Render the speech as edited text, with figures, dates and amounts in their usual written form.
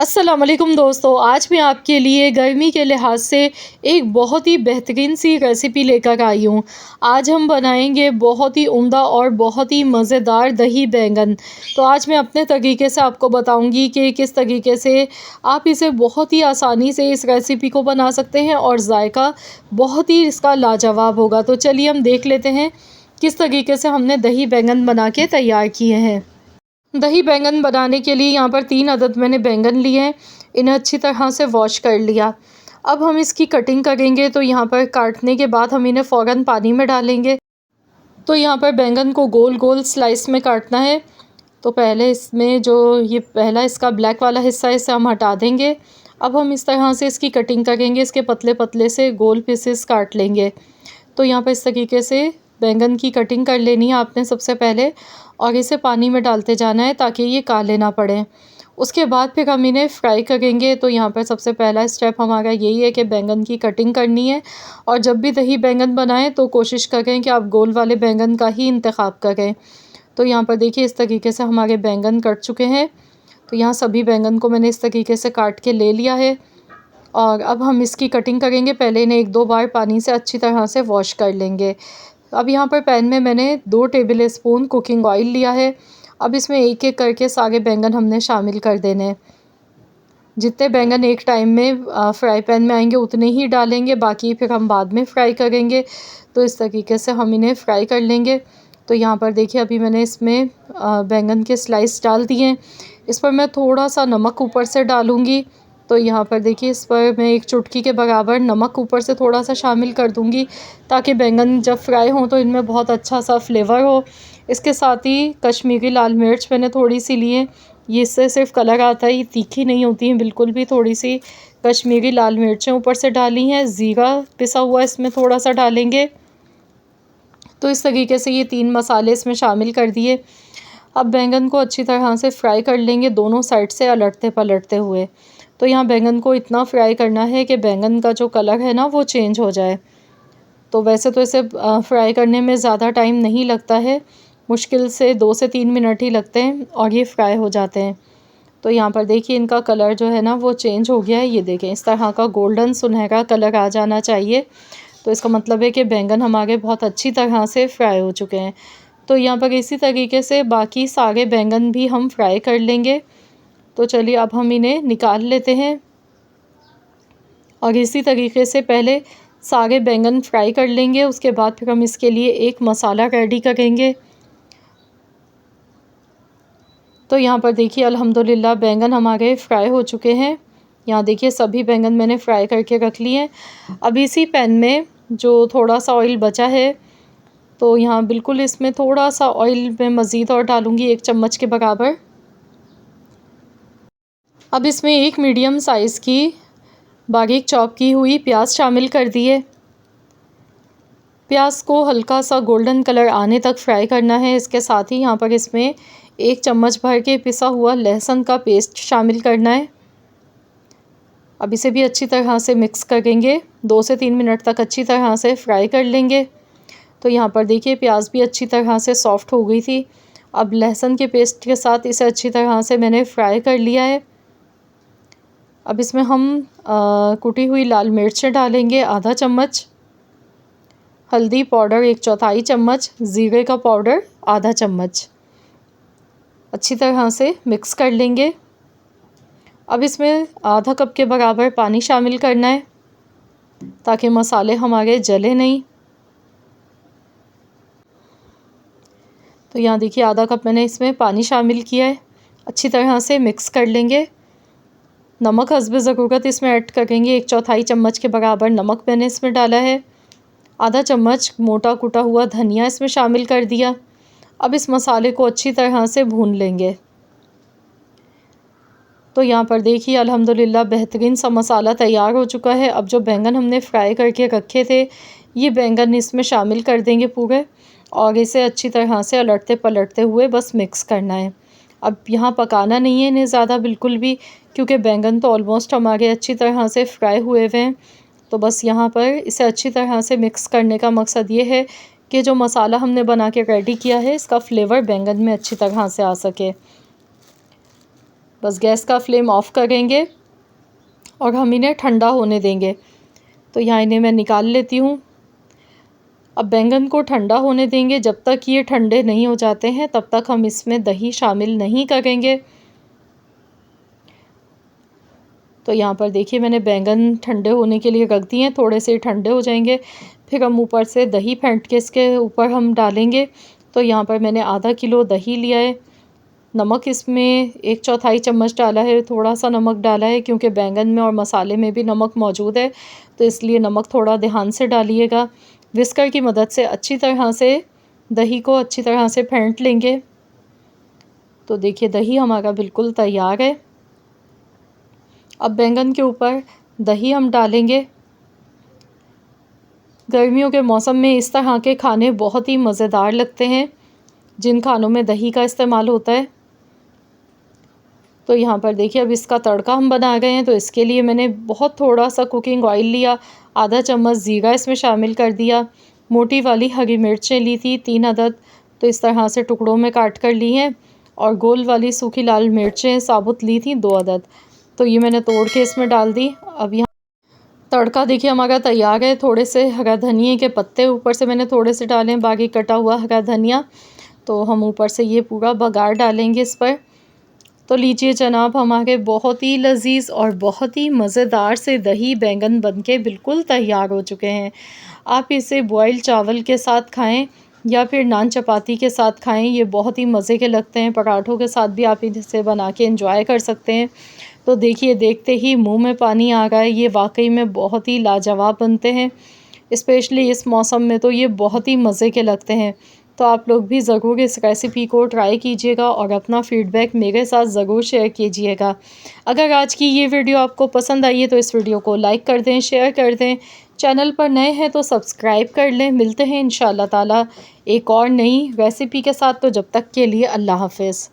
अस्सलाम वालेकुम दोस्तों, आज मैं आपके लिए गर्मी के लिहाज से एक बहुत ही बेहतरीन सी रेसिपी लेकर आई हूँ। आज हम बनाएंगे बहुत ही उम्दा और बहुत ही मज़ेदार दही बैंगन। तो आज मैं अपने तरीके से आपको बताऊँगी कि किस तरीके से आप इसे बहुत ही आसानी से इस रेसिपी को बना सकते हैं और जायका बहुत ही इसका लाजवाब होगा। तो चलिए हम देख लेते हैं किस तरीके से हमने दही बैंगन बना के तैयार किए हैं। दही बैंगन बनाने के लिए यहाँ पर 3 अदद मैंने बैंगन लिए हैं। इन्हें अच्छी तरह से वॉश कर लिया। अब हम इसकी कटिंग करेंगे, तो यहाँ पर काटने के बाद हम इन्हें फ़ौरन पानी में डालेंगे। तो यहाँ पर बैंगन को गोल गोल स्लाइस में काटना है। तो पहले इसमें जो ये पहला इसका ब्लैक वाला हिस्सा है, इसे हम हटा देंगे। अब हम इस तरह से इसकी कटिंग करेंगे, इसके पतले पतले से गोल पीसेस काट लेंगे। तो यहाँ पर इस तरीके से बैंगन की कटिंग कर लेनी है आपने सबसे पहले, और इसे पानी में डालते जाना है ताकि ये काले ना पड़ें। उसके बाद फिर हम इन्हें फ्राई करेंगे। तो यहाँ पर सबसे पहला स्टेप हमारा यही है कि बैंगन की कटिंग करनी है, और जब भी दही बैंगन बनाएं तो कोशिश करें कि आप गोल वाले बैंगन का ही इंतखाब करें। तो यहाँ पर देखिए इस तरीके से हमारे बैंगन कट चुके हैं। तो यहाँ सभी बैंगन को मैंने इस तरीके से काट के ले लिया है, और अब हम इसकी कटिंग करेंगे। पहले इन्हें 1-2 बार पानी से अच्छी तरह से वॉश कर लेंगे। अब यहाँ पर पैन में मैंने 2 टेबल स्पून कुकिंग ऑयल लिया है। अब इसमें एक-एक करके सारे बैंगन हमने शामिल कर देने हैं। जितने बैंगन एक टाइम में फ्राई पैन में आएंगे उतने ही डालेंगे, बाकी फिर हम बाद में फ्राई करेंगे। तो इस तरीके से हम इन्हें फ्राई कर लेंगे। तो यहाँ पर देखिए अभी मैंने इसमें बैंगन के स्लाइस डाल दिए हैं। इस पर मैं थोड़ा सा नमक ऊपर से डालूँगी। तो यहाँ पर देखिए इस पर मैं 1 चुटकी के बराबर नमक ऊपर से थोड़ा सा शामिल कर दूँगी, ताकि बैंगन जब फ्राई हों तो इनमें बहुत अच्छा सा फ्लेवर हो। इसके साथ ही कश्मीरी लाल मिर्च मैंने थोड़ी सी ली है। ये इससे सिर्फ कलर आता है, ये तीखी नहीं होती हैं बिल्कुल भी। थोड़ी सी कश्मीरी लाल मिर्चें ऊपर से डाली हैं। ज़ीरा पिसा हुआ इसमें थोड़ा सा डालेंगे। तो इस तरीके से ये 3 मसाले इसमें शामिल कर दिए। अब बैंगन को अच्छी तरह से फ्राई कर लेंगे, दोनों साइड से अलटते पलटते हुए। तो यहाँ बैंगन को इतना फ्राई करना है कि बैंगन का जो कलर है ना वो चेंज हो जाए। तो वैसे तो इसे फ्राई करने में ज़्यादा टाइम नहीं लगता है, मुश्किल से 2 से 3 मिनट ही लगते हैं और ये फ्राई हो जाते हैं। तो यहाँ पर देखिए इनका कलर जो है ना वो चेंज हो गया है। ये देखें इस तरह का गोल्डन सुनहरा कलर आ जाना चाहिए। तो इसका मतलब है कि बैंगन हमारे बहुत अच्छी तरह से फ्राई हो चुके हैं। तो यहाँ पर इसी तरीके से बाकी सारे बैंगन भी हम फ्राई कर लेंगे। तो चलिए अब हम इन्हें निकाल लेते हैं, और इसी तरीके से पहले सारे बैंगन फ्राई कर लेंगे। उसके बाद फिर हम इसके लिए एक मसाला रेडी करेंगे। तो यहाँ पर देखिए अल्हम्दुलिल्लाह बैंगन हमारे फ्राई हो चुके हैं। यहाँ देखिए सभी बैंगन मैंने फ्राई करके रख लिए हैं। अब इसी पैन में जो थोड़ा सा ऑयल बचा है, तो यहाँ बिल्कुल इसमें थोड़ा सा ऑयल मैं मज़ीद और डालूँगी, 1 चम्मच के बराबर। अब इसमें एक मीडियम साइज़ की बारीक चॉप की हुई प्याज शामिल कर दिए। प्याज को हल्का सा गोल्डन कलर आने तक फ्राई करना है। इसके साथ ही यहाँ पर इसमें 1 चम्मच भर के पिसा हुआ लहसुन का पेस्ट शामिल करना है। अब इसे भी अच्छी तरह से मिक्स करेंगे, 2 से 3 मिनट तक अच्छी तरह से फ्राई कर लेंगे। तो यहाँ पर देखिए प्याज भी अच्छी तरह से सॉफ़्ट हो गई थी। अब लहसुन के पेस्ट के साथ इसे अच्छी तरह से मैंने फ्राई कर लिया है। अब इसमें हम कुटी हुई लाल मिर्चें डालेंगे, आधा चम्मच। हल्दी पाउडर 1/4 चम्मच। ज़ीरे का पाउडर आधा चम्मच। अच्छी तरह से मिक्स कर लेंगे। अब इसमें आधा कप के बराबर पानी शामिल करना है, ताकि मसाले हमारे जले नहीं। तो यहाँ देखिए आधा कप मैंने इसमें पानी शामिल किया है। अच्छी तरह से मिक्स कर लेंगे। नमक हस्ब ज़रूरत इसमें ऐड करेंगे, 1/4 चम्मच के बराबर नमक मैंने इसमें डाला है। आधा चम्मच मोटा कुटा हुआ धनिया इसमें शामिल कर दिया। अब इस मसाले को अच्छी तरह से भून लेंगे। तो यहाँ पर देखिए अल्हम्दुलिल्लाह बेहतरीन सा मसाला तैयार हो चुका है। अब जो बैंगन हमने फ्राई करके रखे थे, ये बैंगन इसमें शामिल कर देंगे पूरे, और इसे अच्छी तरह से अलटते पलटते हुए बस मिक्स करना है। अब यहाँ पकाना नहीं है इन्हें ज़्यादा बिल्कुल भी, क्योंकि बैंगन तो ऑलमोस्ट हमारे अच्छी तरह से फ्राई हुए हुए हैं। तो बस यहाँ पर इसे अच्छी तरह से मिक्स करने का मकसद ये है कि जो मसाला हमने बना के रेडी किया है, इसका फ्लेवर बैंगन में अच्छी तरह से आ सके। बस गैस का फ्लेम ऑफ करेंगे और हम इन्हें ठंडा होने देंगे। तो यहाँ इन्हें मैं निकाल लेती हूँ। अब बैंगन को ठंडा होने देंगे। जब तक ये ठंडे नहीं हो जाते हैं तब तक हम इसमें दही शामिल नहीं करेंगे। तो यहाँ पर देखिए मैंने बैंगन ठंडे होने के लिए रख दिए हैं, थोड़े से ठंडे हो जाएंगे फिर हम ऊपर से दही फेंट के इसके ऊपर हम डालेंगे। तो यहाँ पर मैंने आधा किलो दही लिया है। नमक इसमें 1/4 चम्मच डाला है, थोड़ा सा नमक डाला है क्योंकि बैंगन में और मसाले में भी नमक मौजूद है, तो इसलिए नमक थोड़ा ध्यान से डालिएगा। विस्कर की मदद से अच्छी तरह से दही को अच्छी तरह से फेंट लेंगे। तो देखिए दही हमारा बिल्कुल तैयार है। अब बैंगन के ऊपर दही हम डालेंगे। गर्मियों के मौसम में इस तरह के खाने बहुत ही मज़ेदार लगते हैं, जिन खानों में दही का इस्तेमाल होता है। तो यहाँ पर देखिए अब इसका तड़का हम बना गए हैं, तो इसके लिए मैंने बहुत थोड़ा सा कुकिंग ऑयल लिया, आधा चम्मच ज़ीरा इसमें शामिल कर दिया। मोटी वाली हरी मिर्चें ली थी 3 अदद, तो इस तरह से टुकड़ों में काट कर ली हैं। और गोल वाली सूखी लाल मिर्चें साबुत ली थी 2 अदद, तो ये मैंने तोड़ के इसमें डाल दी। अब यहाँ तड़का देखिए हमारा तैयार है। थोड़े से हरा धनिया के पत्ते ऊपर से मैंने थोड़े से डाले, बारीक कटा हुआ हरा धनिया। तो हम ऊपर से ये पूरा बघार डालेंगे इस पर। तो लीजिए जनाब, हमारे बहुत ही लजीज और बहुत ही मज़ेदार से दही बैंगन बनके बिल्कुल तैयार हो चुके हैं। आप इसे बॉयल चावल के साथ खाएं या फिर नान चपाती के साथ खाएं, ये बहुत ही मज़े के लगते हैं। पराठों के साथ भी आप इसे बना के एंजॉय कर सकते हैं। तो देखिए देखते ही मुंह में पानी आ रहा है। ये वाकई में बहुत ही लाजवाब बनते हैं, स्पेशली इस मौसम में तो ये बहुत ही मज़े के लगते हैं। तो आप लोग भी ज़रूर इस रेसिपी को ट्राई कीजिएगा और अपना फ़ीडबैक मेरे साथ ज़रूर शेयर कीजिएगा। अगर आज की ये वीडियो आपको पसंद आई है तो इस वीडियो को लाइक कर दें, शेयर कर दें। चैनल पर नए हैं तो सब्सक्राइब कर लें। मिलते हैं इंशाअल्लाह ताला एक और नई रेसिपी के साथ। तो जब तक के लिए अल्लाह हाफ़िज़।